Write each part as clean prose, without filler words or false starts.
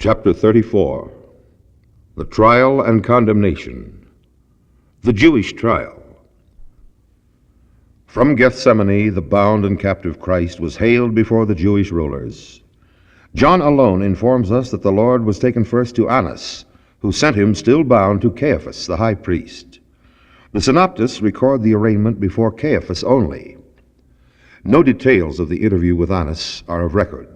Chapter 34. The Trial and Condemnation. The Jewish Trial. From Gethsemane, the bound and captive Christ was haled before the Jewish rulers. John alone informs us that the Lord was taken first to Annas, who sent him still bound to Caiaphas, the high priest. The synoptists record the arraignment before Caiaphas only. No details of the interview with Annas are of record,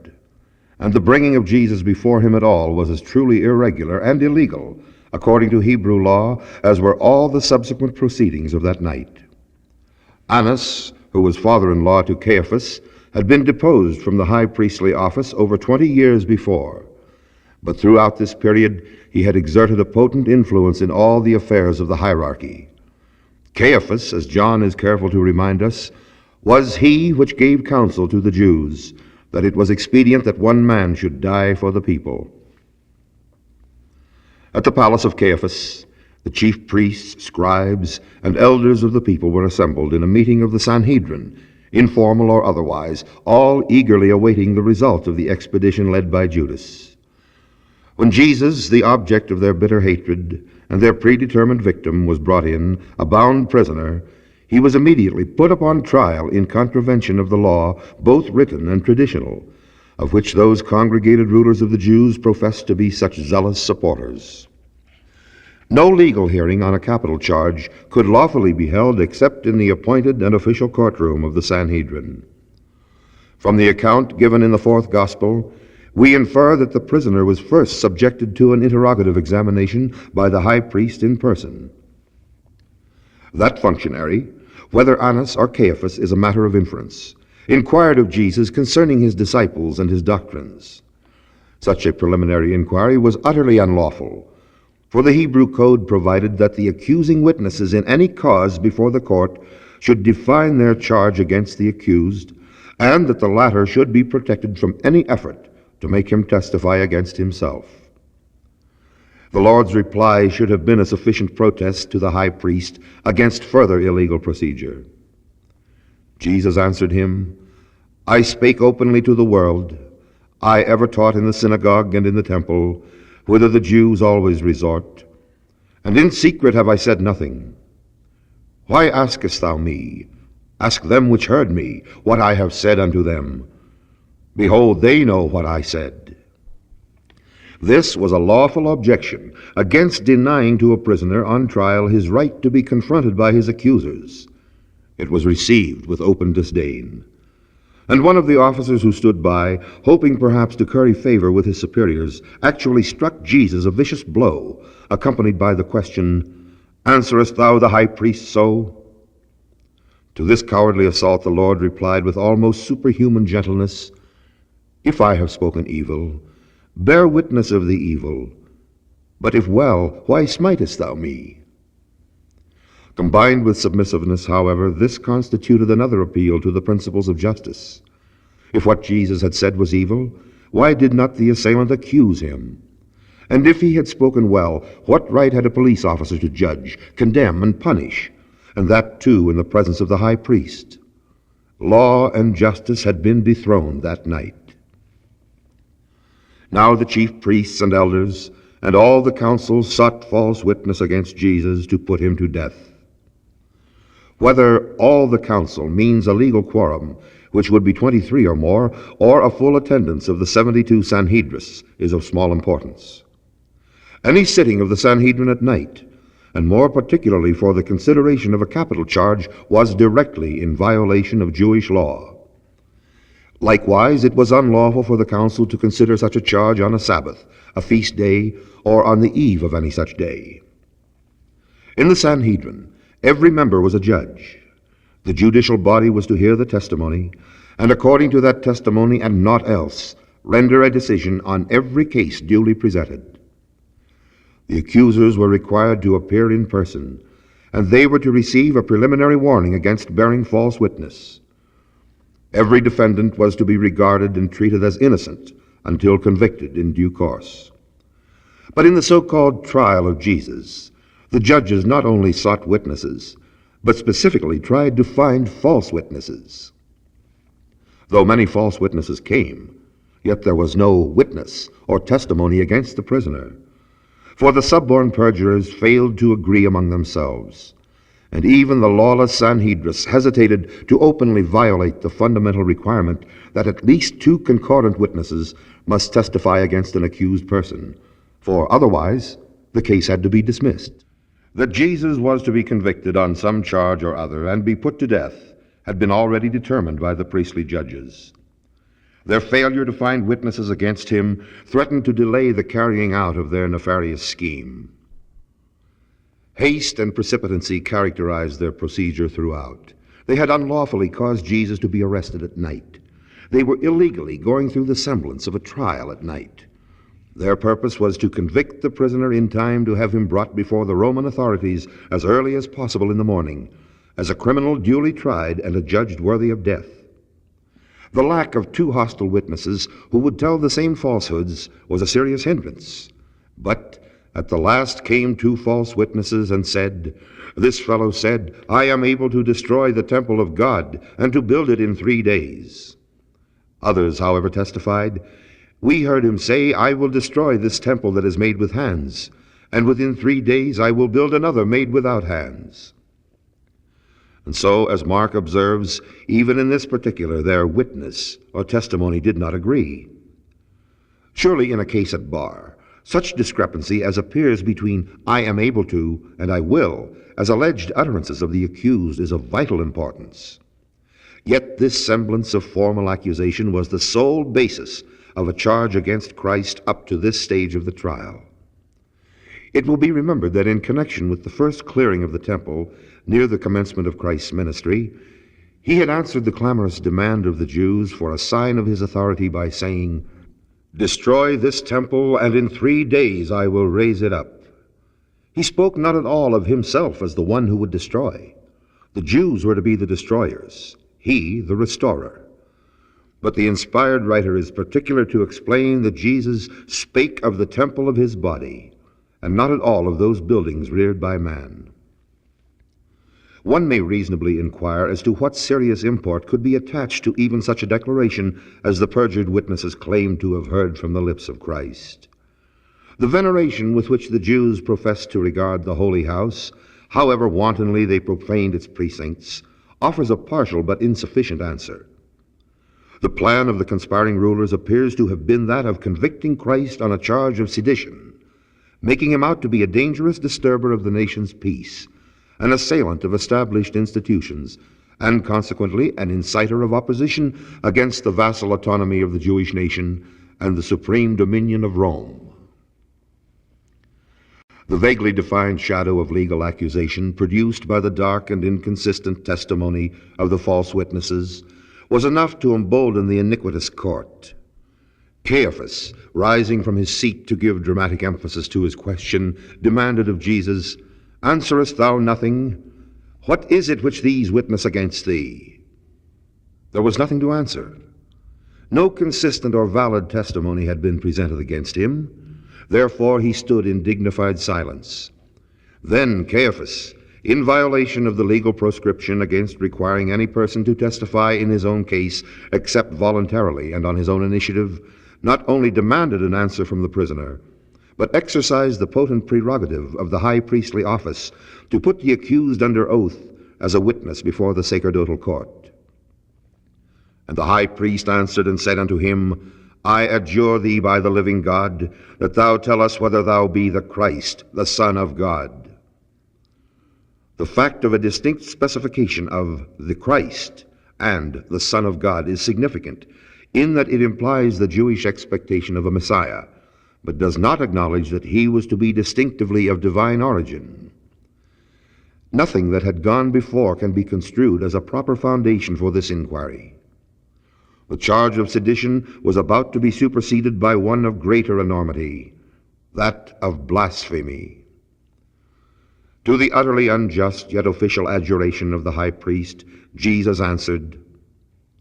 and the bringing of Jesus before him at all was as truly irregular and illegal, according to Hebrew law, as were all the subsequent proceedings of that night. Annas, who was father-in-law to Caiaphas, had been deposed from the high priestly office over 20 years before, but throughout this period he had exerted a potent influence in all the affairs of the hierarchy. Caiaphas, as John is careful to remind us, was he which gave counsel to the Jews that it was expedient that one man should die for the people. At the palace of Caiaphas, the chief priests, scribes, and elders of the people were assembled in a meeting of the Sanhedrin, informal or otherwise, all eagerly awaiting the result of the expedition led by Judas. When Jesus, the object of their bitter hatred, and their predetermined victim, was brought in, a bound prisoner, he was immediately put upon trial in contravention of the law, both written and traditional, of which those congregated rulers of the Jews professed to be such zealous supporters. No legal hearing on a capital charge could lawfully be held except in the appointed and official courtroom of the Sanhedrin. From the account given in the fourth gospel, we infer that the prisoner was first subjected to an interrogative examination by the high priest in person. That functionary, whether Annas or Caiaphas is a matter of inference, inquired of Jesus concerning his disciples and his doctrines. Such a preliminary inquiry was utterly unlawful, for the Hebrew code provided that the accusing witnesses in any cause before the court should define their charge against the accused, and that the latter should be protected from any effort to make him testify against himself. The Lord's reply should have been a sufficient protest to the high priest against further illegal procedure. Jesus answered him, "I spake openly to the world. I ever taught in the synagogue and in the temple, whither the Jews always resort, and in secret have I said nothing. Why askest thou me? Ask them which heard me, what I have said unto them. Behold, they know what I said." This was a lawful objection against denying to a prisoner on trial his right to be confronted by his accusers. It was received with open disdain. And one of the officers who stood by, hoping perhaps to curry favor with his superiors, actually struck Jesus a vicious blow, accompanied by the question, "Answerest thou the high priest so?" To this cowardly assault the Lord replied with almost superhuman gentleness, "If I have spoken evil, bear witness of the evil. But if well, why smitest thou me?" Combined with submissiveness, however, this constituted another appeal to the principles of justice. If what Jesus had said was evil, why did not the assailant accuse him? And if he had spoken well, what right had a police officer to judge, condemn, and punish, and that too in the presence of the high priest? Law and justice had been dethroned that night. Now the chief priests and elders and all the council sought false witness against Jesus to put him to death. Whether all the council means a legal quorum, which would be 23 or more, or a full attendance of the 72 Sanhedrists, is of small importance. Any sitting of the Sanhedrin at night, and more particularly for the consideration of a capital charge, was directly in violation of Jewish law. Likewise, it was unlawful for the council to consider such a charge on a Sabbath, a feast day, or on the eve of any such day. In the Sanhedrin, every member was a judge. The judicial body was to hear the testimony, and according to that testimony and naught else, render a decision on every case duly presented. The accusers were required to appear in person, and they were to receive a preliminary warning against bearing false witness. Every defendant was to be regarded and treated as innocent until convicted in due course. But in the so-called trial of Jesus, the judges not only sought witnesses, but specifically tried to find false witnesses. Though many false witnesses came, Yet there was no witness or testimony against the prisoner, for the suborned perjurers failed to agree among themselves, and even the lawless Sanhedrin hesitated to openly violate the fundamental requirement that at least two concordant witnesses must testify against an accused person, for otherwise the case had to be dismissed. That Jesus was to be convicted on some charge or other and be put to death had been already determined by the priestly judges. Their failure to find witnesses against him threatened to delay the carrying out of their nefarious scheme. Haste and precipitancy characterized their procedure throughout. They had unlawfully caused Jesus to be arrested at night. They were illegally going through the semblance of a trial at night. Their purpose was to convict the prisoner in time to have him brought before the Roman authorities as early as possible in the morning, as a criminal duly tried and adjudged worthy of death. The lack of two hostile witnesses who would tell the same falsehoods was a serious hindrance. But at the last came two false witnesses and said, "This fellow said, I am able to destroy the temple of God and to build it in 3 days." Others, however, testified, "We heard him say, I will destroy this temple that is made with hands, and within 3 days I will build another made without hands." And so, as Mark observes, even in this particular, their witness or testimony did not agree. Surely in a case at bar, such discrepancy as appears between "I am able to" and "I will" as alleged utterances of the accused is of vital importance. Yet this semblance of formal accusation was the sole basis of a charge against Christ up to this stage of the trial. It will be remembered that in connection with the first clearing of the temple near the commencement of Christ's ministry, he had answered the clamorous demand of the Jews for a sign of his authority by saying, "Destroy this temple, and in 3 days I will raise it up." He spoke not at all of himself as the one who would destroy. The Jews were to be the destroyers, he the restorer. But the inspired writer is particular to explain that Jesus spake of the temple of his body, and not at all of those buildings reared by man. One may reasonably inquire as to what serious import could be attached to even such a declaration as the perjured witnesses claimed to have heard from the lips of Christ. The veneration with which the Jews professed to regard the holy house, however wantonly they profaned its precincts, offers a partial but insufficient answer. The plan of the conspiring rulers appears to have been that of convicting Christ on a charge of sedition, making him out to be a dangerous disturber of the nation's peace, an assailant of established institutions, and consequently an inciter of opposition against the vassal autonomy of the Jewish nation and the supreme dominion of Rome. The vaguely defined shadow of legal accusation produced by the dark and inconsistent testimony of the false witnesses was enough to embolden the iniquitous court. Caiaphas, rising from his seat to give dramatic emphasis to his question, demanded of Jesus, "Answerest thou nothing? What is it which these witness against thee?" There was nothing to answer. No consistent or valid testimony had been presented against him. Therefore he stood in dignified silence. Then Caiaphas, in violation of the legal proscription against requiring any person to testify in his own case except voluntarily and on his own initiative, not only demanded an answer from the prisoner, but exercised the potent prerogative of the high priestly office to put the accused under oath as a witness before the sacerdotal court. And the high priest answered and said unto him, "I adjure thee by the living God, that thou tell us whether thou be the Christ, the Son of God." The fact of a distinct specification of the Christ and the Son of God is significant, in that it implies the Jewish expectation of a Messiah, but does not acknowledge that he was to be distinctively of divine origin. Nothing that had gone before can be construed as a proper foundation for this inquiry. The charge of sedition was about to be superseded by one of greater enormity, that of blasphemy. To the utterly unjust yet official adjuration of the high priest, Jesus answered,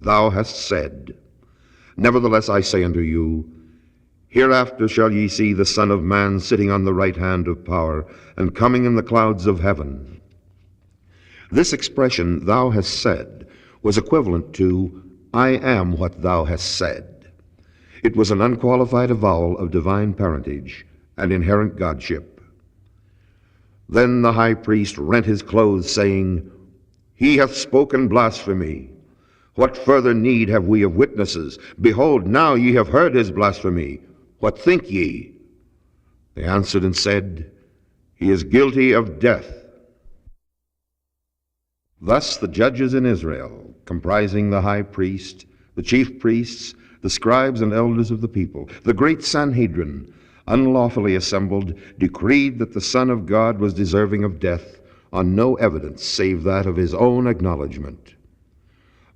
"Thou hast said. Nevertheless I say unto you, hereafter shall ye see the Son of Man sitting on the right hand of power, and coming in the clouds of heaven." This expression, "thou hast said," was equivalent to "I am what thou hast said." It was an unqualified avowal of divine parentage and inherent godship. Then the high priest rent his clothes, saying, "He hath spoken blasphemy. What further need have we of witnesses? Behold, now ye have heard his blasphemy. What think ye?" They answered and said, "He is guilty of death." Thus the judges in Israel, comprising the high priest, the chief priests, the scribes and elders of the people, the great Sanhedrin, unlawfully assembled, decreed that the Son of God was deserving of death on no evidence save that of his own acknowledgment.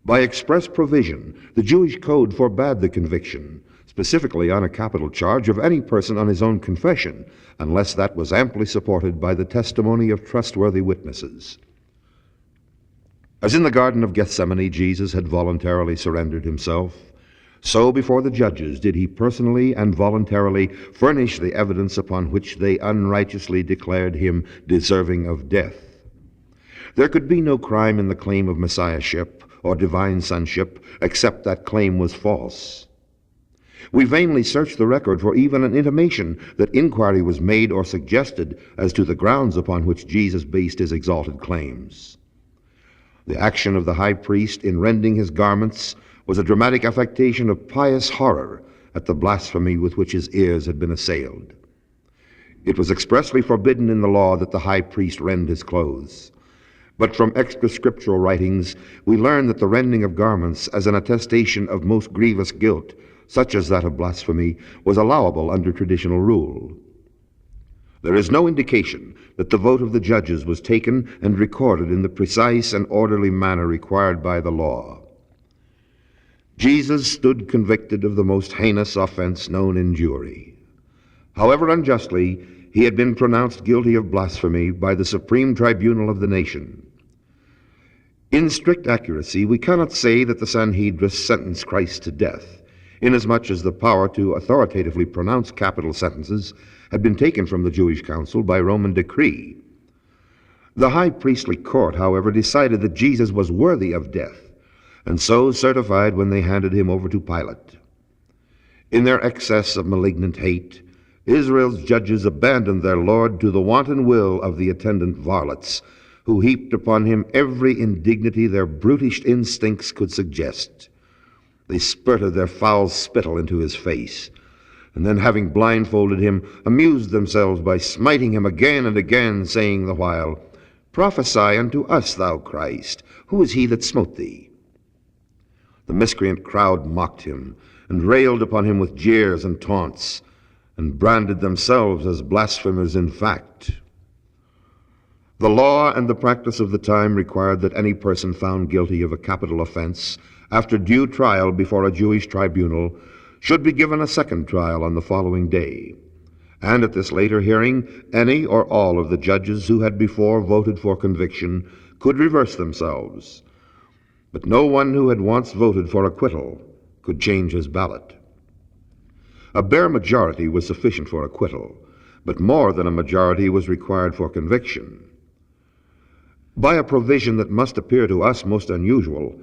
By express provision, the Jewish code forbade the conviction, specifically on a capital charge, of any person on his own confession, unless that was amply supported by the testimony of trustworthy witnesses. As in the Garden of Gethsemane, Jesus had voluntarily surrendered himself, so before the judges did he personally and voluntarily furnish the evidence upon which they unrighteously declared him deserving of death. There could be no crime in the claim of messiahship or divine sonship, except that claim was false. We vainly searched the record for even an intimation that inquiry was made or suggested as to the grounds upon which Jesus based his exalted claims. The action of the high priest in rending his garments was a dramatic affectation of pious horror at the blasphemy with which his ears had been assailed. It was expressly forbidden in the law that the high priest rend his clothes. But from extra-scriptural writings, we learn that the rending of garments as an attestation of most grievous guilt, such as that of blasphemy, was allowable under traditional rule. There is no indication that the vote of the judges was taken and recorded in the precise and orderly manner required by the law. Jesus stood convicted of the most heinous offense known in Jewry. However unjustly, he had been pronounced guilty of blasphemy by the supreme tribunal of the nation. In strict accuracy, we cannot say that the Sanhedrin sentenced Christ to death, inasmuch as the power to authoritatively pronounce capital sentences had been taken from the Jewish council by Roman decree. The high priestly court, however, decided that Jesus was worthy of death, and so certified when they handed him over to Pilate. In their excess of malignant hate, Israel's judges abandoned their Lord to the wanton will of the attendant varlets, who heaped upon him every indignity their brutish instincts could suggest. They spurted their foul spittle into his face, and then, having blindfolded him, amused themselves by smiting him again and again, saying the while, "Prophesy unto us, thou Christ, who is he that smote thee?" The miscreant crowd mocked him, and railed upon him with jeers and taunts, and branded themselves as blasphemers in fact. The law and the practice of the time required that any person found guilty of a capital offense, after due trial before a Jewish tribunal, should be given a second trial on the following day. And at this later hearing, any or all of the judges who had before voted for conviction could reverse themselves. But no one who had once voted for acquittal could change his ballot. A bare majority was sufficient for acquittal, but more than a majority was required for conviction. By a provision that must appear to us most unusual,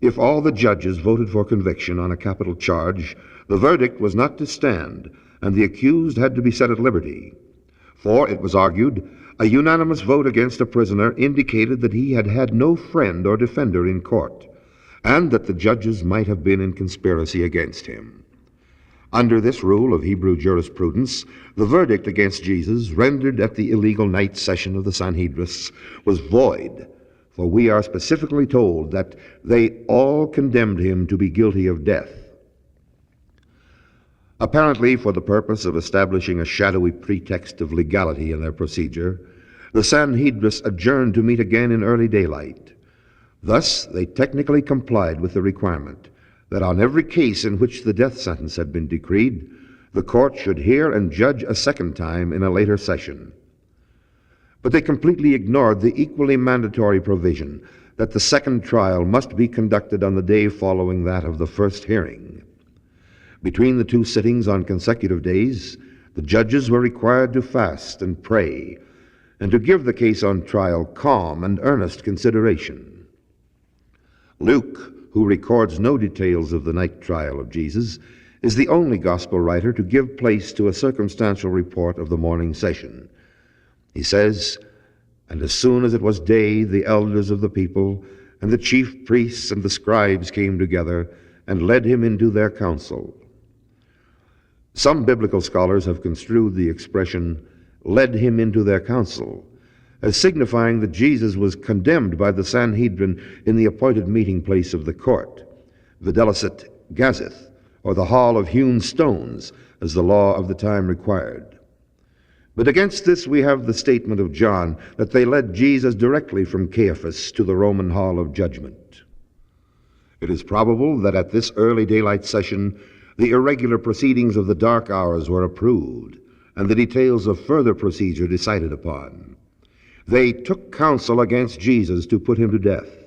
if all the judges voted for conviction on a capital charge, the verdict was not to stand, and the accused had to be set at liberty. For, it was argued, a unanimous vote against a prisoner indicated that he had had no friend or defender in court, and that the judges might have been in conspiracy against him. Under this rule of Hebrew jurisprudence, the verdict against Jesus, rendered at the illegal night session of the Sanhedrin, was void, for we are specifically told that they all condemned him to be guilty of death. Apparently for the purpose of establishing a shadowy pretext of legality in their procedure, the Sanhedrin adjourned to meet again in early daylight. Thus they technically complied with the requirement that on every case in which the death sentence had been decreed, the court should hear and judge a second time in a later session. But they completely ignored the equally mandatory provision that the second trial must be conducted on the day following that of the first hearing. Between the two sittings on consecutive days, the judges were required to fast and pray, and to give the case on trial calm and earnest consideration. Luke, who records no details of the night trial of Jesus, is the only gospel writer to give place to a circumstantial report of the morning session. He says, "And as soon as it was day, the elders of the people and the chief priests and the scribes came together and led him into their council." Some biblical scholars have construed the expression, "led him into their council," as signifying that Jesus was condemned by the Sanhedrin in the appointed meeting place of the court, videlicet gazeth, or the hall of hewn stones, as the law of the time required. But against this we have the statement of John that they led Jesus directly from Caiaphas to the Roman hall of judgment. It is probable that at this early daylight session the irregular proceedings of the dark hours were approved, and the details of further procedure decided upon. They took counsel against Jesus to put him to death.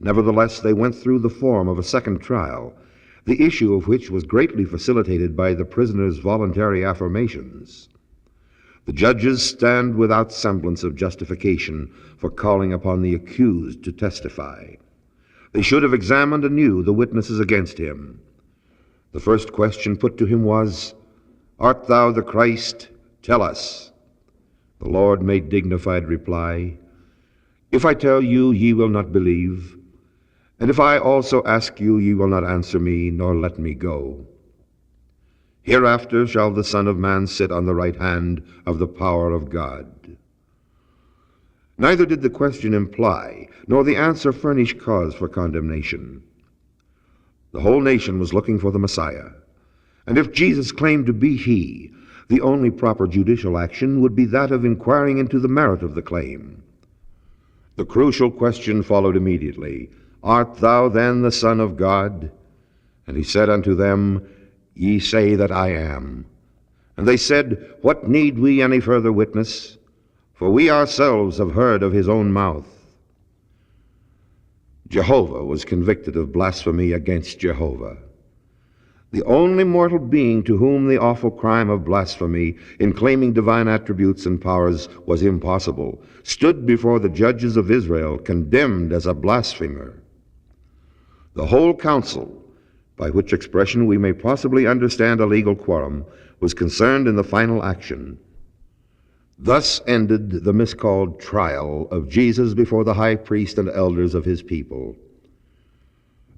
Nevertheless, they went through the form of a second trial, the issue of which was greatly facilitated by the prisoner's voluntary affirmations. The judges stand without semblance of justification for calling upon the accused to testify. They should have examined anew the witnesses against him. The first question put to him was, "Art thou the Christ? Tell us." The Lord made dignified reply, "If I tell you, ye will not believe, and if I also ask you, ye will not answer me, nor let me go. Hereafter shall the Son of Man sit on the right hand of the power of God." Neither did the question imply, nor the answer furnish cause for condemnation. The whole nation was looking for the Messiah, and if Jesus claimed to be he, the only proper judicial action would be that of inquiring into the merit of the claim. The crucial question followed immediately, "Art thou then the Son of God?" And he said unto them, "Ye say that I am." And they said, "What need we any further witness? For we ourselves have heard of his own mouth." Jehovah was convicted of blasphemy against Jehovah. The only mortal being to whom the awful crime of blasphemy in claiming divine attributes and powers was impossible stood before the judges of Israel condemned as a blasphemer. The whole council, by which expression we may possibly understand a legal quorum, was concerned in the final action. Thus ended the miscalled trial of Jesus before the high priest and elders of his people.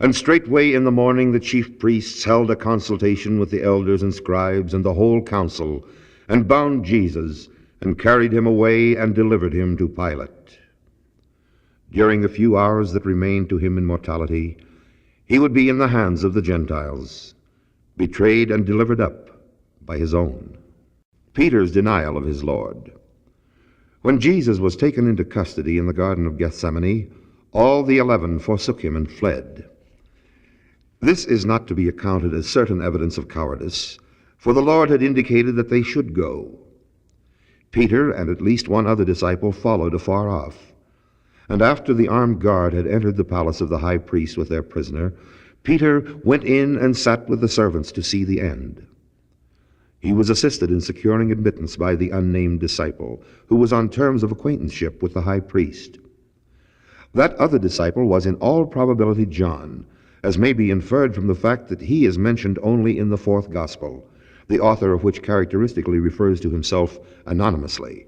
And straightway in the morning the chief priests held a consultation with the elders and scribes and the whole council, and bound Jesus, and carried him away and delivered him to Pilate. During the few hours that remained to him in mortality, he would be in the hands of the Gentiles, betrayed and delivered up by his own. Peter's denial of his Lord. When Jesus was taken into custody in the Garden of Gethsemane, all the 11 forsook him and fled. This is not to be accounted as certain evidence of cowardice, for the Lord had indicated that they should go. Peter and at least one other disciple followed afar off, and after the armed guard had entered the palace of the high priest with their prisoner, Peter went in and sat with the servants to see the end. He was assisted in securing admittance by the unnamed disciple, who was on terms of acquaintanceship with the high priest. That other disciple was in all probability John, as may be inferred from the fact that he is mentioned only in the fourth gospel, the author of which characteristically refers to himself anonymously.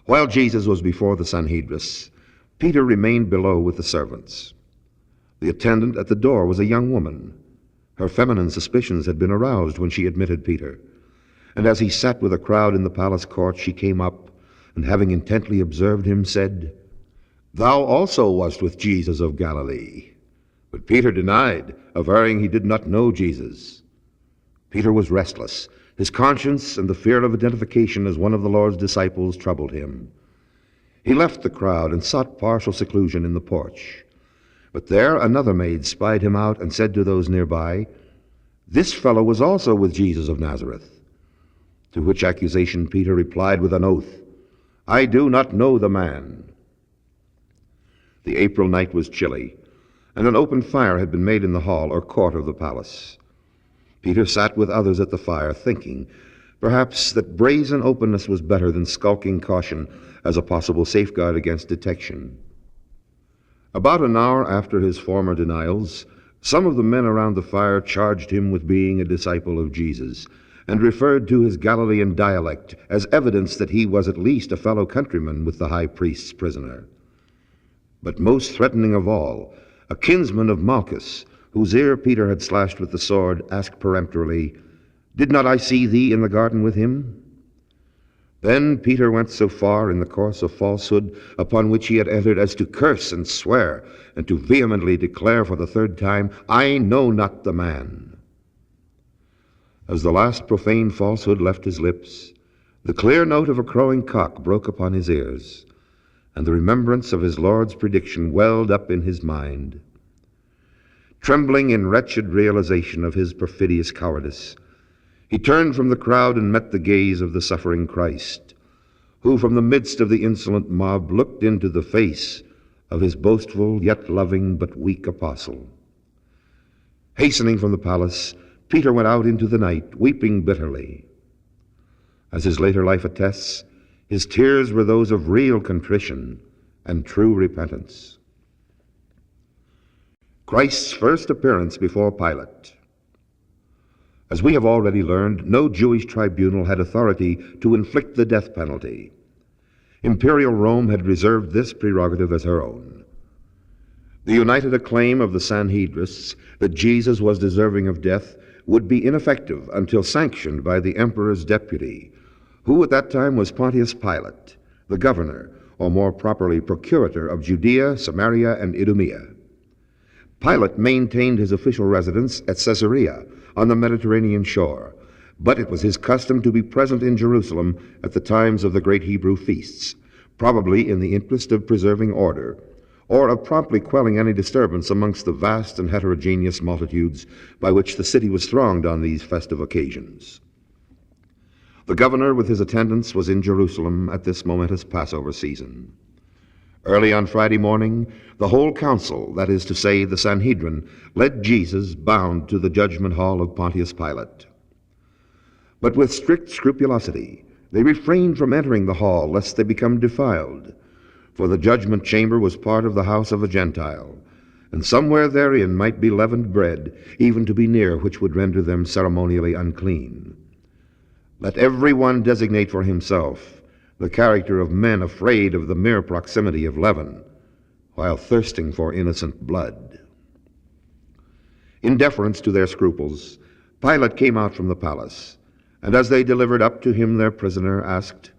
While Jesus was before the Sanhedrin, Peter remained below with the servants. The attendant at the door was a young woman. Her feminine suspicions had been aroused when she admitted Peter, and as he sat with a crowd in the palace court, she came up, and having intently observed him, said, "Thou also wast with Jesus of Galilee." But Peter denied, averring he did not know Jesus. Peter was restless. His conscience and the fear of identification as one of the Lord's disciples troubled him. He left the crowd and sought partial seclusion in the porch. But there another maid spied him out and said to those nearby, "This fellow was also with Jesus of Nazareth." To which accusation Peter replied with an oath, "I do not know the man." The April night was chilly, and an open fire had been made in the hall or court of the palace. Peter sat with others at the fire, thinking, perhaps, that brazen openness was better than skulking caution as a possible safeguard against detection. About an hour after his former denials, Some of the men around the fire charged him with being a disciple of Jesus, and referred to his Galilean dialect as evidence that he was at least a fellow countryman with the high priest's prisoner. But most threatening of all, a kinsman of Malchus, whose ear Peter had slashed with the sword, asked peremptorily, "Did not I see thee in the garden with him?" Then Peter went so far in the course of falsehood upon which he had entered as to curse and swear, and to vehemently declare for the third time, "I know not the man." As the last profane falsehood left his lips, the clear note of a crowing cock broke upon his ears, and the remembrance of his Lord's prediction welled up in his mind. Trembling in wretched realization of his perfidious cowardice, he turned from the crowd and met the gaze of the suffering Christ, who from the midst of the insolent mob looked into the face of his boastful yet loving but weak apostle. Hastening from the palace, Peter went out into the night, weeping bitterly. As his later life attests, his tears were those of real contrition and true repentance. Christ's first appearance before Pilate. As we have already learned, no Jewish tribunal had authority to inflict the death penalty. Imperial Rome had reserved this prerogative as her own. The united acclaim of the Sanhedrists that Jesus was deserving of death would be ineffective until sanctioned by the emperor's deputy, who at that time was Pontius Pilate, the governor, or more properly procurator of Judea, Samaria, and Idumea. Pilate maintained his official residence at Caesarea on the Mediterranean shore, but it was his custom to be present in Jerusalem at the times of the great Hebrew feasts, probably in the interest of preserving order, or of promptly quelling any disturbance amongst the vast and heterogeneous multitudes by which the city was thronged on these festive occasions. The governor with his attendants was in Jerusalem at this momentous Passover season. Early on Friday morning, the whole council, that is to say, the Sanhedrin, led Jesus bound to the judgment hall of Pontius Pilate. But with strict scrupulosity, they refrained from entering the hall lest they become defiled, for the judgment chamber was part of the house of a Gentile, and somewhere therein might be leavened bread, even to be near which would render them ceremonially unclean. Let every one designate for himself the character of men afraid of the mere proximity of leaven, while thirsting for innocent blood. In deference to their scruples, Pilate came out from the palace, and as they delivered up to him their prisoner, asked,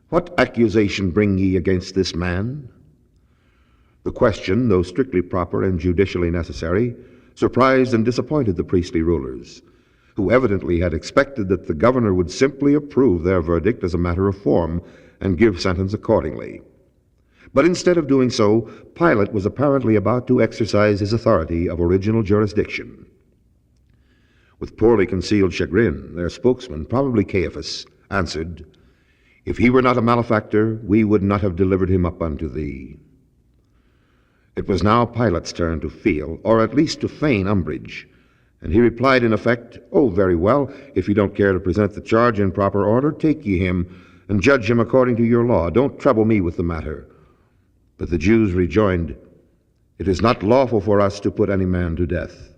"What accusation bring ye against this man?" The question, though strictly proper and judicially necessary, surprised and disappointed the priestly rulers, who evidently had expected that the governor would simply approve their verdict as a matter of form and give sentence accordingly. But instead of doing so, Pilate was apparently about to exercise his authority of original jurisdiction. With poorly concealed chagrin, their spokesman, probably Caiaphas, answered, "If he were not a malefactor, we would not have delivered him up unto thee." It was now Pilate's turn to feel, or at least to feign, umbrage, and he replied in effect, "Oh, very well, if you don't care to present the charge in proper order, take ye him, and judge him according to your law. Don't trouble me with the matter." But the Jews rejoined, "It is not lawful for us to put any man to death."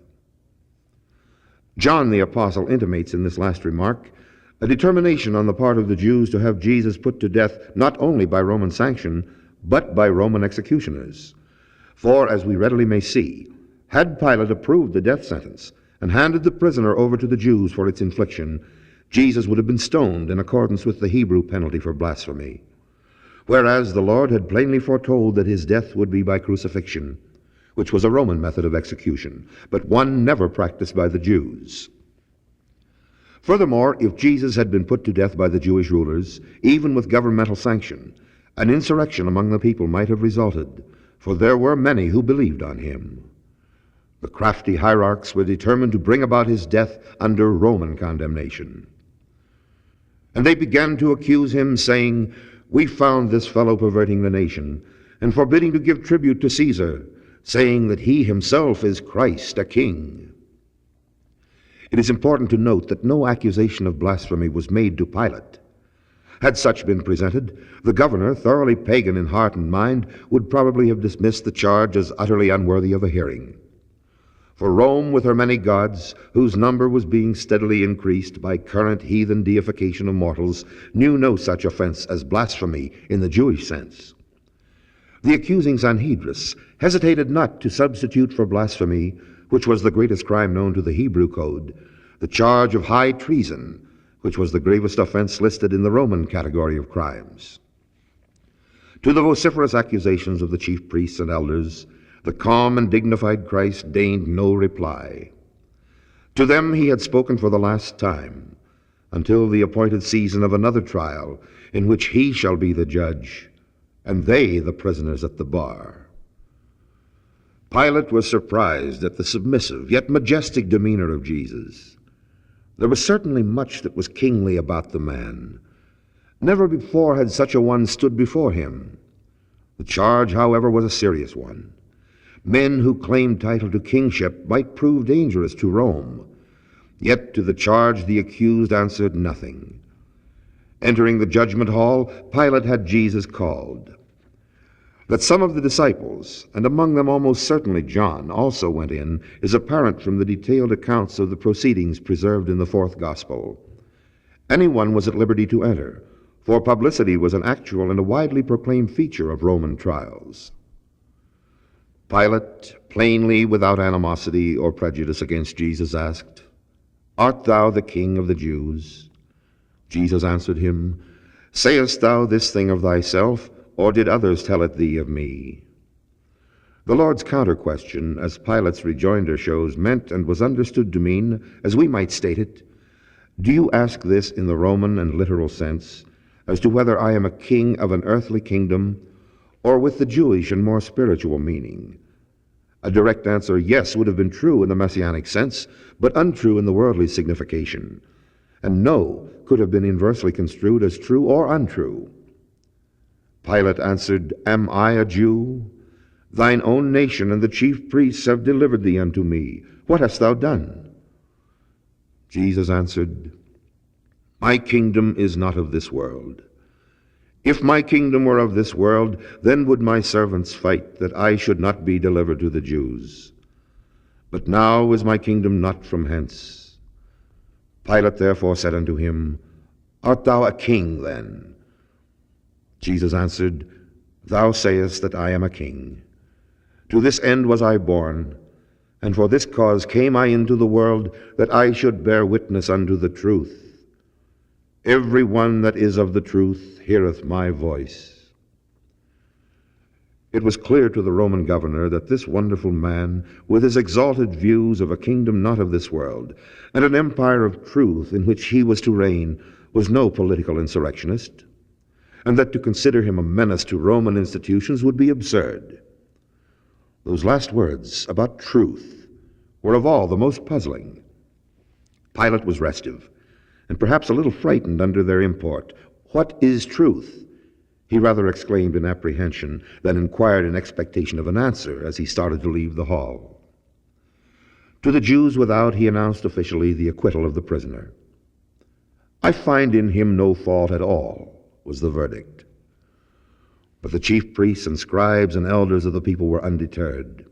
John the Apostle intimates in this last remark a determination on the part of the Jews to have Jesus put to death not only by Roman sanction, but by Roman executioners. For, as we readily may see, had Pilate approved the death sentence and handed the prisoner over to the Jews for its infliction, Jesus would have been stoned in accordance with the Hebrew penalty for blasphemy. Whereas the Lord had plainly foretold that his death would be by crucifixion, which was a Roman method of execution, but one never practiced by the Jews. Furthermore, if Jesus had been put to death by the Jewish rulers, even with governmental sanction, an insurrection among the people might have resulted, for there were many who believed on him. The crafty hierarchs were determined to bring about his death under Roman condemnation. And they began to accuse him, saying, "We found this fellow perverting the nation, and forbidding to give tribute to Caesar, saying that he himself is Christ, a king." It is important to note that no accusation of blasphemy was made to Pilate. Had such been presented, the governor, thoroughly pagan in heart and mind, would probably have dismissed the charge as utterly unworthy of a hearing. For Rome, with her many gods, whose number was being steadily increased by current heathen deification of mortals, knew no such offense as blasphemy in the Jewish sense. The accusing Sanhedrin hesitated not to substitute for blasphemy, which was the greatest crime known to the Hebrew code, the charge of high treason, which was the gravest offense listed in the Roman category of crimes. To the vociferous accusations of the chief priests and elders, the calm and dignified Christ deigned no reply. To them he had spoken for the last time, until the appointed season of another trial, in which he shall be the judge, and they the prisoners at the bar. Pilate was surprised at the submissive, yet majestic demeanor of Jesus. There was certainly much that was kingly about the man. Never before had such a one stood before him. The charge, however, was a serious one. Men who claimed title to kingship might prove dangerous to Rome. Yet to the charge the accused answered nothing. Entering the judgment hall, Pilate had Jesus called. That some of the disciples, and among them almost certainly John, also went in, is apparent from the detailed accounts of the proceedings preserved in the fourth gospel. Anyone was at liberty to enter, for publicity was an actual and a widely proclaimed feature of Roman trials. Pilate, plainly without animosity or prejudice against Jesus, asked, "Art thou the King of the Jews?" Jesus answered him, "Sayest thou this thing of thyself, or did others tell it thee of me?" The Lord's counter-question, as Pilate's rejoinder shows, meant and was understood to mean, as we might state it, do you ask this in the Roman and literal sense, as to whether I am a king of an earthly kingdom, or with the Jewish and more spiritual meaning? A direct answer, yes, would have been true in the messianic sense, but untrue in the worldly signification. And no could have been inversely construed as true or untrue. Pilate answered, "Am I a Jew? Thine own nation and the chief priests have delivered thee unto me. What hast thou done?" Jesus answered, "My kingdom is not of this world. If my kingdom were of this world, then would my servants fight, that I should not be delivered to the Jews. But now is my kingdom not from hence." Pilate therefore said unto him, "Art thou a king then?" Jesus answered, "Thou sayest that I am a king. To this end was I born, and for this cause came I into the world, that I should bear witness unto the truth. Every one that is of the truth heareth my voice." It was clear to the Roman governor that this wonderful man, with his exalted views of a kingdom not of this world, and an empire of truth in which he was to reign, was no political insurrectionist, and that to consider him a menace to Roman institutions would be absurd. Those last words about truth were of all the most puzzling. Pilate was restive, and perhaps a little frightened under their import. "What is truth?" he rather exclaimed in apprehension than inquired in expectation of an answer as he started to leave the hall. To the Jews without, he announced officially the acquittal of the prisoner. "I find in him no fault at all," was the verdict. But the chief priests and scribes and elders of the people were undeterred.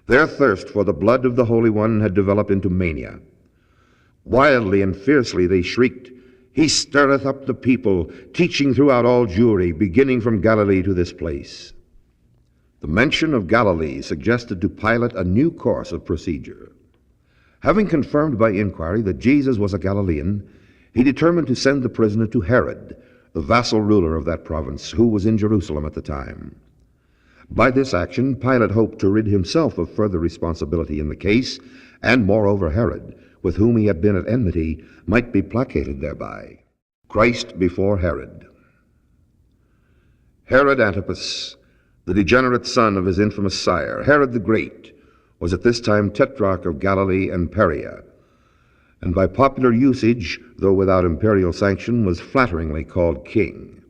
Their thirst for the blood of the Holy One had developed into mania. Wildly and fiercely they shrieked, "He stirreth up the people, teaching throughout all Jewry, beginning from Galilee to this place." The mention of Galilee suggested to Pilate a new course of procedure. Having confirmed by inquiry that Jesus was a Galilean, he determined to send the prisoner to Herod, the vassal ruler of that province, who was in Jerusalem at the time. By this action, Pilate hoped to rid himself of further responsibility in the case, and moreover Herod, with whom he had been at enmity, might be placated thereby. Christ before Herod. Herod Antipas, the degenerate son of his infamous sire, Herod the Great, was at this time tetrarch of Galilee and Perea, and by popular usage, though without imperial sanction, was flatteringly called king.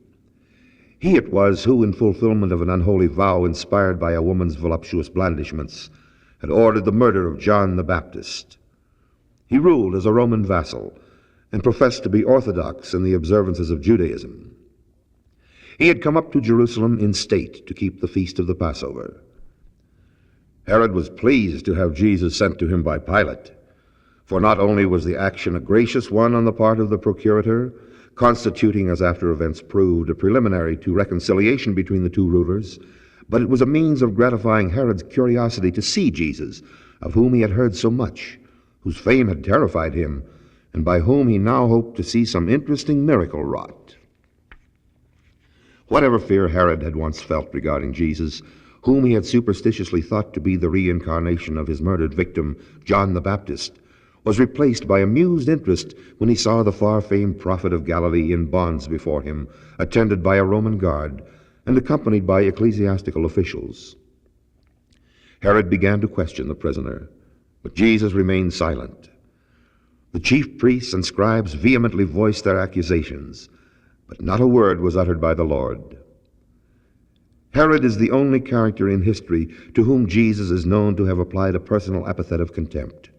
He it was who, in fulfillment of an unholy vow inspired by a woman's voluptuous blandishments, had ordered the murder of John the Baptist. He ruled as a Roman vassal, and professed to be orthodox in the observances of Judaism. He had come up to Jerusalem in state to keep the feast of the Passover. Herod was pleased to have Jesus sent to him by Pilate, for not only was the action a gracious one on the part of the procurator, constituting, as after events proved, a preliminary to reconciliation between the two rulers, but it was a means of gratifying Herod's curiosity to see Jesus, of whom he had heard so much, whose fame had terrified him, and by whom he now hoped to see some interesting miracle wrought. Whatever fear Herod had once felt regarding Jesus, whom he had superstitiously thought to be the reincarnation of his murdered victim, John the Baptist, was replaced by amused interest when he saw the far-famed prophet of Galilee in bonds before him, attended by a Roman guard and accompanied by ecclesiastical officials. Herod began to question the prisoner, but Jesus remained silent. The chief priests and scribes vehemently voiced their accusations, but not a word was uttered by the Lord. Herod is the only character in history to whom Jesus is known to have applied a personal epithet of contempt.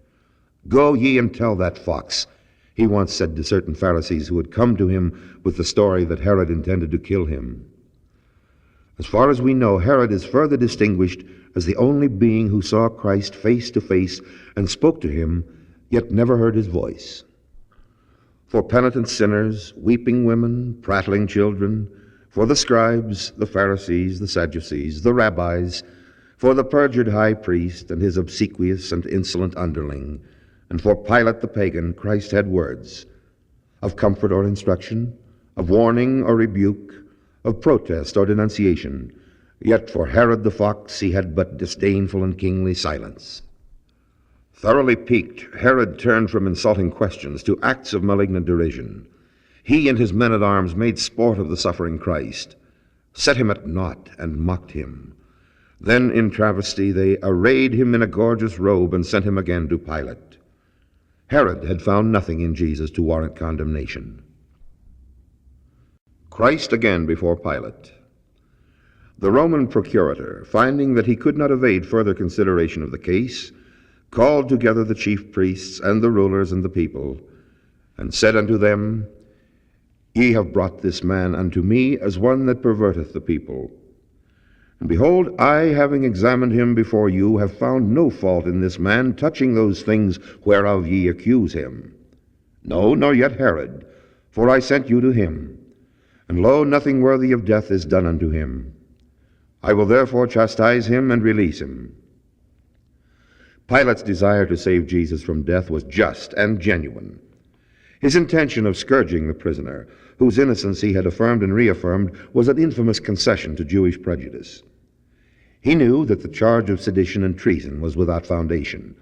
"Go ye and tell that fox," he once said to certain Pharisees who had come to him with the story that Herod intended to kill him. As far as we know, Herod is further distinguished as the only being who saw Christ face to face and spoke to him, yet never heard his voice. For penitent sinners, weeping women, prattling children, for the scribes, the Pharisees, the Sadducees, the rabbis, for the perjured high priest and his obsequious and insolent underling, and for Pilate the pagan, Christ had words of comfort or instruction, of warning or rebuke, of protest or denunciation. Yet for Herod the fox he had but disdainful and kingly silence. Thoroughly piqued, Herod turned from insulting questions to acts of malignant derision. He and his men-at-arms made sport of the suffering Christ, set him at naught, and mocked him. Then, in travesty, they arrayed him in a gorgeous robe and sent him again to Pilate. Herod had found nothing in Jesus to warrant condemnation. Christ again before Pilate. The Roman procurator, finding that he could not evade further consideration of the case, called together the chief priests and the rulers and the people, and said unto them, Ye have brought this man unto me as one that perverteth the people. And behold, I, having examined him before you, have found no fault in this man touching those things whereof ye accuse him. No, nor yet Herod, for I sent you to him. And lo, nothing worthy of death is done unto him. I will therefore chastise him and release him. Pilate's desire to save Jesus from death was just and genuine. His intention of scourging the prisoner, whose innocence he had affirmed and reaffirmed, was an infamous concession to Jewish prejudice. He knew that the charge of sedition and treason was without foundation,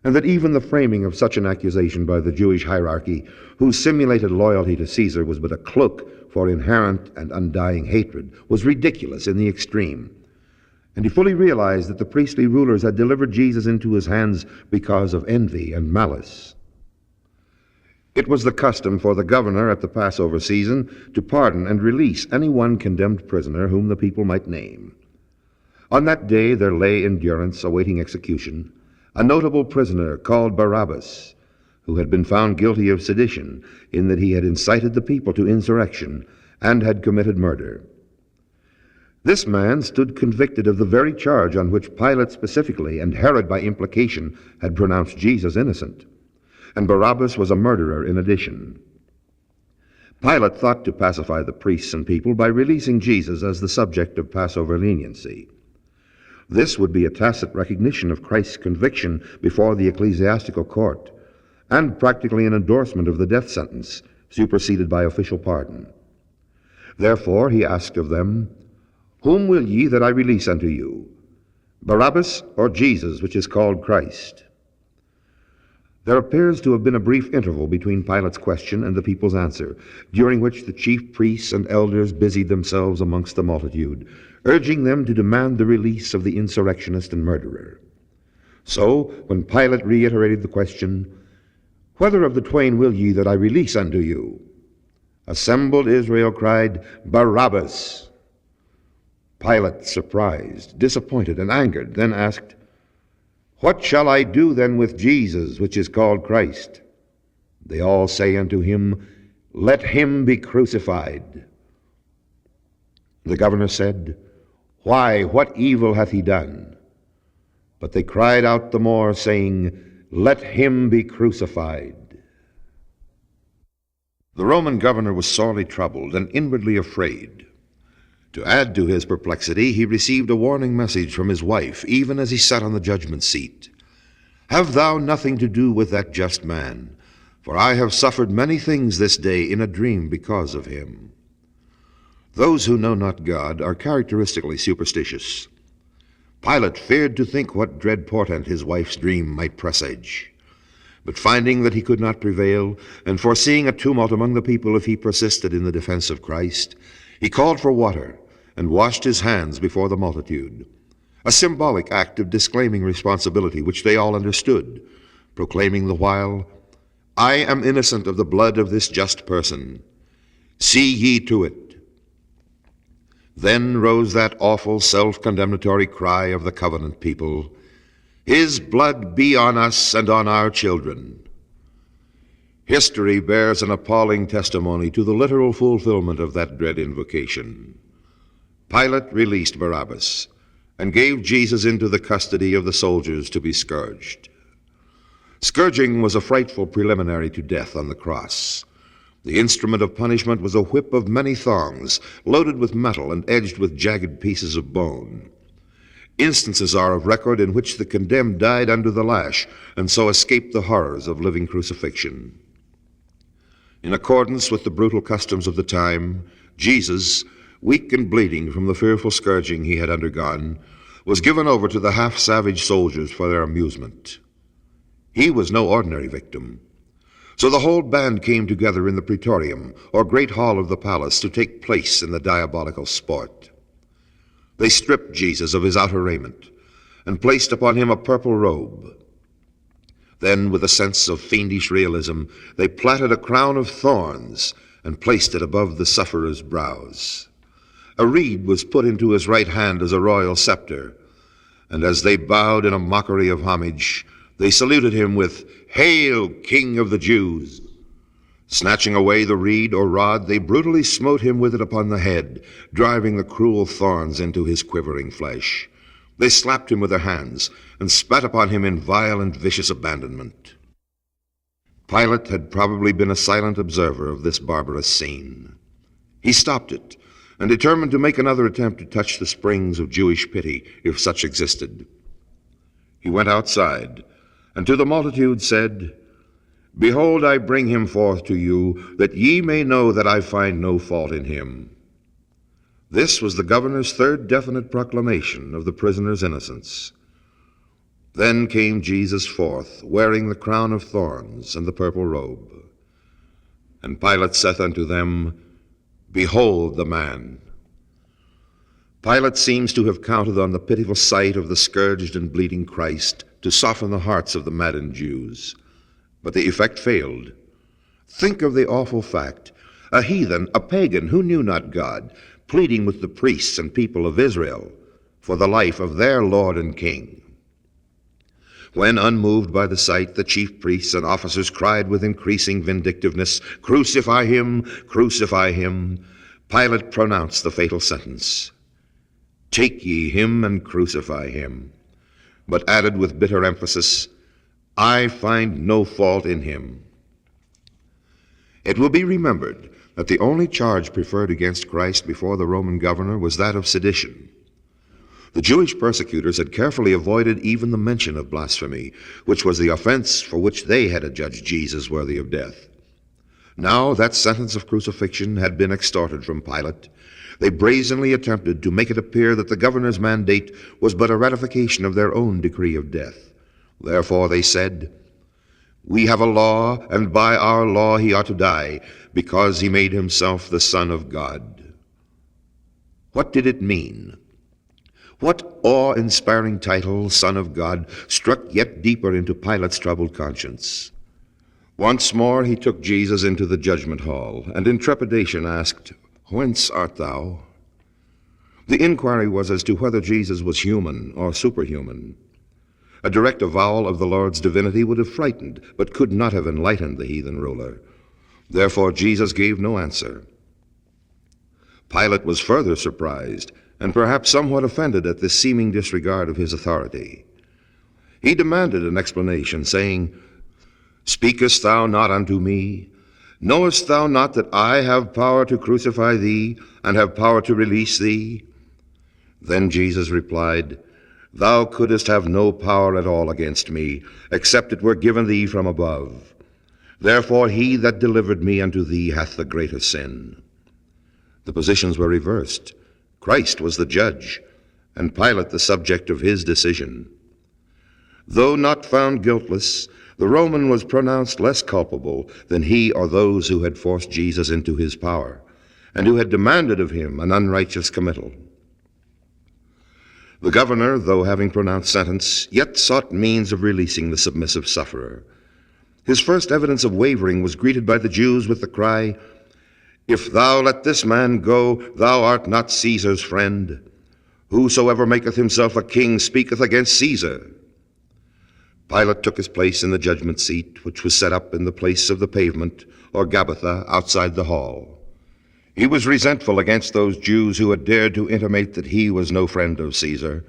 and that even the framing of such an accusation by the Jewish hierarchy, whose simulated loyalty to Caesar was but a cloak for inherent and undying hatred, was ridiculous in the extreme. And he fully realized that the priestly rulers had delivered Jesus into his hands because of envy and malice. It was the custom for the governor at the Passover season to pardon and release any one condemned prisoner whom the people might name. On that day there lay in durance, awaiting execution, a notable prisoner called Barabbas, who had been found guilty of sedition, in that he had incited the people to insurrection and had committed murder. This man stood convicted of the very charge on which Pilate specifically, and Herod by implication, had pronounced Jesus innocent. And Barabbas was a murderer in addition. Pilate thought to pacify the priests and people by releasing Jesus as the subject of Passover leniency. This would be a tacit recognition of Christ's conviction before the ecclesiastical court, and practically an endorsement of the death sentence, superseded by official pardon. Therefore he asked of them, Whom will ye that I release unto you, Barabbas or Jesus, which is called Christ? There appears to have been a brief interval between Pilate's question and the people's answer, during which the chief priests and elders busied themselves amongst the multitude, urging them to demand the release of the insurrectionist and murderer. So, when Pilate reiterated the question, Whether of the twain will ye that I release unto you? Assembled Israel cried, Barabbas! Pilate, surprised, disappointed, and angered, then asked, What shall I do then with Jesus, which is called Christ? They all say unto him, Let him be crucified. The governor said, Why, what evil hath he done? But they cried out the more, saying, "Let him be crucified." The Roman governor was sorely troubled and inwardly afraid. To add to his perplexity, he received a warning message from his wife, even as he sat on the judgment seat. "Have thou nothing to do with that just man, for I have suffered many things this day in a dream because of him." Those who know not God are characteristically superstitious. Pilate feared to think what dread portent his wife's dream might presage. But finding that he could not prevail, and foreseeing a tumult among the people if he persisted in the defense of Christ, he called for water and washed his hands before the multitude, a symbolic act of disclaiming responsibility which they all understood, proclaiming the while, "I am innocent of the blood of this just person. See ye to it." Then rose that awful self-condemnatory cry of the covenant people, "His blood be on us and on our children." History bears an appalling testimony to the literal fulfillment of that dread invocation. Pilate released Barabbas and gave Jesus into the custody of the soldiers to be scourged. Scourging was a frightful preliminary to death on the cross. The instrument of punishment was a whip of many thongs, loaded with metal and edged with jagged pieces of bone. Instances are of record in which the condemned died under the lash and so escaped the horrors of living crucifixion. In accordance with the brutal customs of the time, Jesus, weak and bleeding from the fearful scourging he had undergone, was given over to the half-savage soldiers for their amusement. He was no ordinary victim. So the whole band came together in the praetorium, or great hall of the palace, to take place in the diabolical sport. They stripped Jesus of his outer raiment, and placed upon him a purple robe. Then, with a sense of fiendish realism, they plaited a crown of thorns and placed it above the sufferer's brows. A reed was put into his right hand as a royal scepter, and as they bowed in a mockery of homage, they saluted him with, "Hail, King of the Jews!" Snatching away the reed or rod, they brutally smote him with it upon the head, driving the cruel thorns into his quivering flesh. They slapped him with their hands and spat upon him in vile and vicious abandonment. Pilate had probably been a silent observer of this barbarous scene. He stopped it and determined to make another attempt to touch the springs of Jewish pity, if such existed. He went outside, and to the multitude said, "Behold, I bring him forth to you, that ye may know that I find no fault in him." This was the governor's third definite proclamation of the prisoner's innocence. Then came Jesus forth, wearing the crown of thorns and the purple robe. And Pilate saith unto them, "Behold the man." Pilate seems to have counted on the pitiful sight of the scourged and bleeding Christ to soften the hearts of the maddened Jews. But the effect failed. Think of the awful fact: a heathen, a pagan who knew not God, pleading with the priests and people of Israel for the life of their Lord and King. When, unmoved by the sight, the chief priests and officers cried with increasing vindictiveness, "Crucify him! Crucify him!" Pilate pronounced the fatal sentence, "Take ye him and crucify him," but added with bitter emphasis, "I find no fault in him." It will be remembered that the only charge preferred against Christ before the Roman governor was that of sedition. The Jewish persecutors had carefully avoided even the mention of blasphemy, which was the offense for which they had adjudged Jesus worthy of death. Now that sentence of crucifixion had been extorted from Pilate, they brazenly attempted to make it appear that the governor's mandate was but a ratification of their own decree of death. Therefore they said, "We have a law, and by our law he ought to die, because he made himself the Son of God." What did it mean? What awe-inspiring title, Son of God, struck yet deeper into Pilate's troubled conscience? Once more he took Jesus into the judgment hall, and in trepidation asked, "Whence art thou?" The inquiry was as to whether Jesus was human or superhuman. A direct avowal of the Lord's divinity would have frightened, but could not have enlightened the heathen ruler. Therefore Jesus gave no answer. Pilate was further surprised, and perhaps somewhat offended at this seeming disregard of his authority. He demanded an explanation, saying, "Speakest thou not unto me? Knowest thou not that I have power to crucify thee, and have power to release thee?" Then Jesus replied, "Thou couldst have no power at all against me, except it were given thee from above. Therefore he that delivered me unto thee hath the greater sin." The positions were reversed. Christ was the judge, and Pilate the subject of his decision. Though not found guiltless, the Roman was pronounced less culpable than he or those who had forced Jesus into his power, and who had demanded of him an unrighteous committal. The governor, though having pronounced sentence, yet sought means of releasing the submissive sufferer. His first evidence of wavering was greeted by the Jews with the cry, "If thou let this man go, thou art not Caesar's friend. Whosoever maketh himself a king speaketh against Caesar." Pilate took his place in the judgment seat, which was set up in the place of the pavement, or Gabbatha, outside the hall. He was resentful against those Jews who had dared to intimate that he was no friend of Caesar,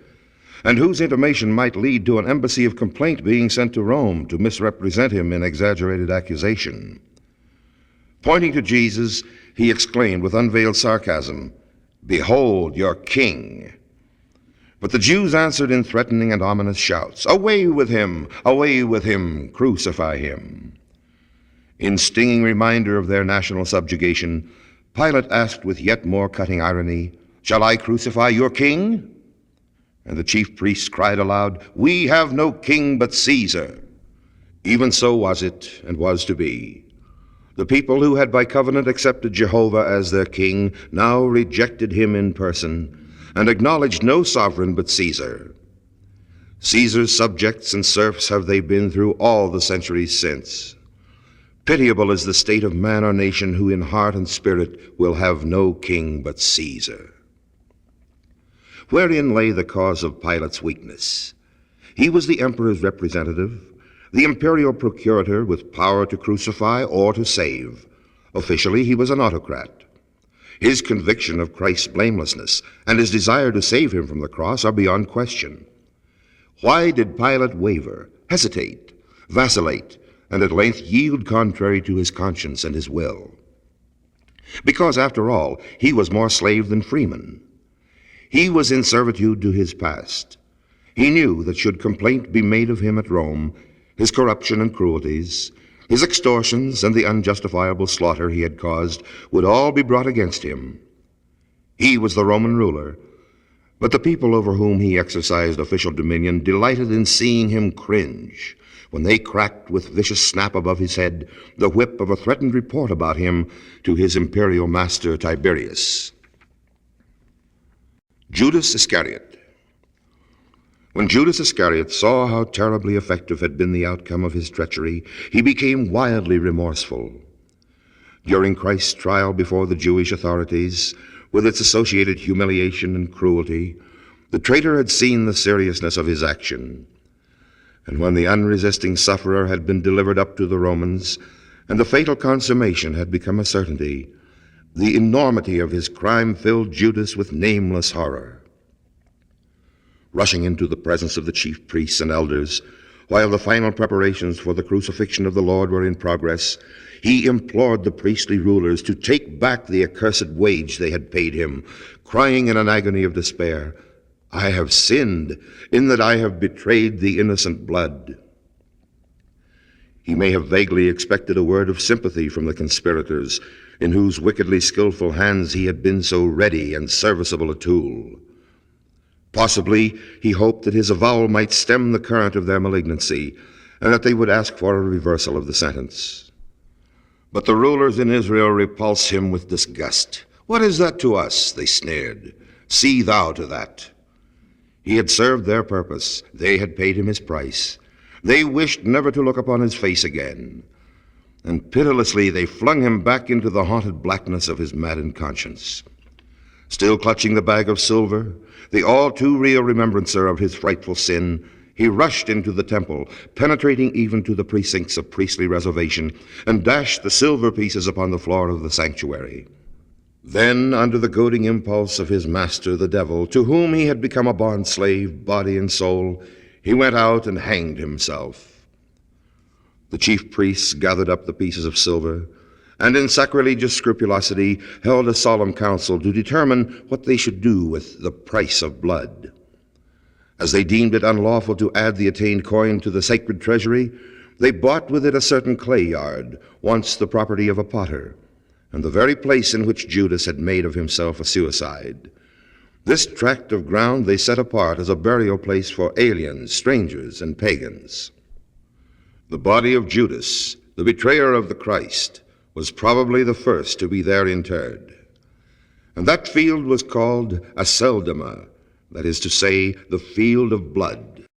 and whose intimation might lead to an embassy of complaint being sent to Rome to misrepresent him in exaggerated accusation. Pointing to Jesus, he exclaimed with unveiled sarcasm, "Behold your king!" But the Jews answered in threatening and ominous shouts, "Away with him! Away with him! Crucify him!" In stinging reminder of their national subjugation, Pilate asked with yet more cutting irony, "Shall I crucify your king?" And the chief priests cried aloud, "We have no king but Caesar." Even so was it, and was to be. The people who had by covenant accepted Jehovah as their king now rejected him in person, and acknowledged no sovereign but Caesar. Caesar's subjects and serfs have they been through all the centuries since. Pitiable is the state of man or nation who in heart and spirit will have no king but Caesar. Wherein lay the cause of Pilate's weakness? He was the emperor's representative, the imperial procurator with power to crucify or to save. Officially, he was an autocrat. His conviction of Christ's blamelessness and his desire to save him from the cross are beyond question. Why did Pilate waver, hesitate, vacillate, and at length yield contrary to his conscience and his will? Because, after all, he was more slave than freeman. He was in servitude to his past. He knew that should complaint be made of him at Rome, his corruption and cruelties, his extortions, and the unjustifiable slaughter he had caused would all be brought against him. He was the Roman ruler, but the people over whom he exercised official dominion delighted in seeing him cringe when they cracked with vicious snap above his head the whip of a threatened report about him to his imperial master Tiberius. Judas Iscariot. When Judas Iscariot saw how terribly effective had been the outcome of his treachery, he became wildly remorseful. During Christ's trial before the Jewish authorities, with its associated humiliation and cruelty, the traitor had seen the seriousness of his action. And when the unresisting sufferer had been delivered up to the Romans, and the fatal consummation had become a certainty, the enormity of his crime filled Judas with nameless horror. Rushing into the presence of the chief priests and elders, while the final preparations for the crucifixion of the Lord were in progress, he implored the priestly rulers to take back the accursed wage they had paid him, crying in an agony of despair, "I have sinned in that I have betrayed the innocent blood." He may have vaguely expected a word of sympathy from the conspirators, in whose wickedly skillful hands he had been so ready and serviceable a tool. Possibly he hoped that his avowal might stem the current of their malignancy, and that they would ask for a reversal of the sentence. But the rulers in Israel repulsed him with disgust. "What is that to us?" they sneered. "See thou to that." He had served their purpose. They had paid him his price. They wished never to look upon his face again. And pitilessly they flung him back into the haunted blackness of his maddened conscience. Still clutching the bag of silver, the all-too-real remembrancer of his frightful sin, he rushed into the temple, penetrating even to the precincts of priestly reservation, and dashed the silver pieces upon the floor of the sanctuary. Then, under the goading impulse of his master, the devil, to whom he had become a bond-slave, body and soul, he went out and hanged himself. The chief priests gathered up the pieces of silver, and in sacrilegious scrupulosity held a solemn council to determine what they should do with the price of blood. As they deemed it unlawful to add the attained coin to the sacred treasury, they bought with it a certain clay yard, once the property of a potter, and the very place in which Judas had made of himself a suicide. This tract of ground they set apart as a burial place for aliens, strangers, and pagans. The body of Judas, the betrayer of the Christ, was probably the first to be there interred. And that field was called Aceldama, that is to say, the field of blood.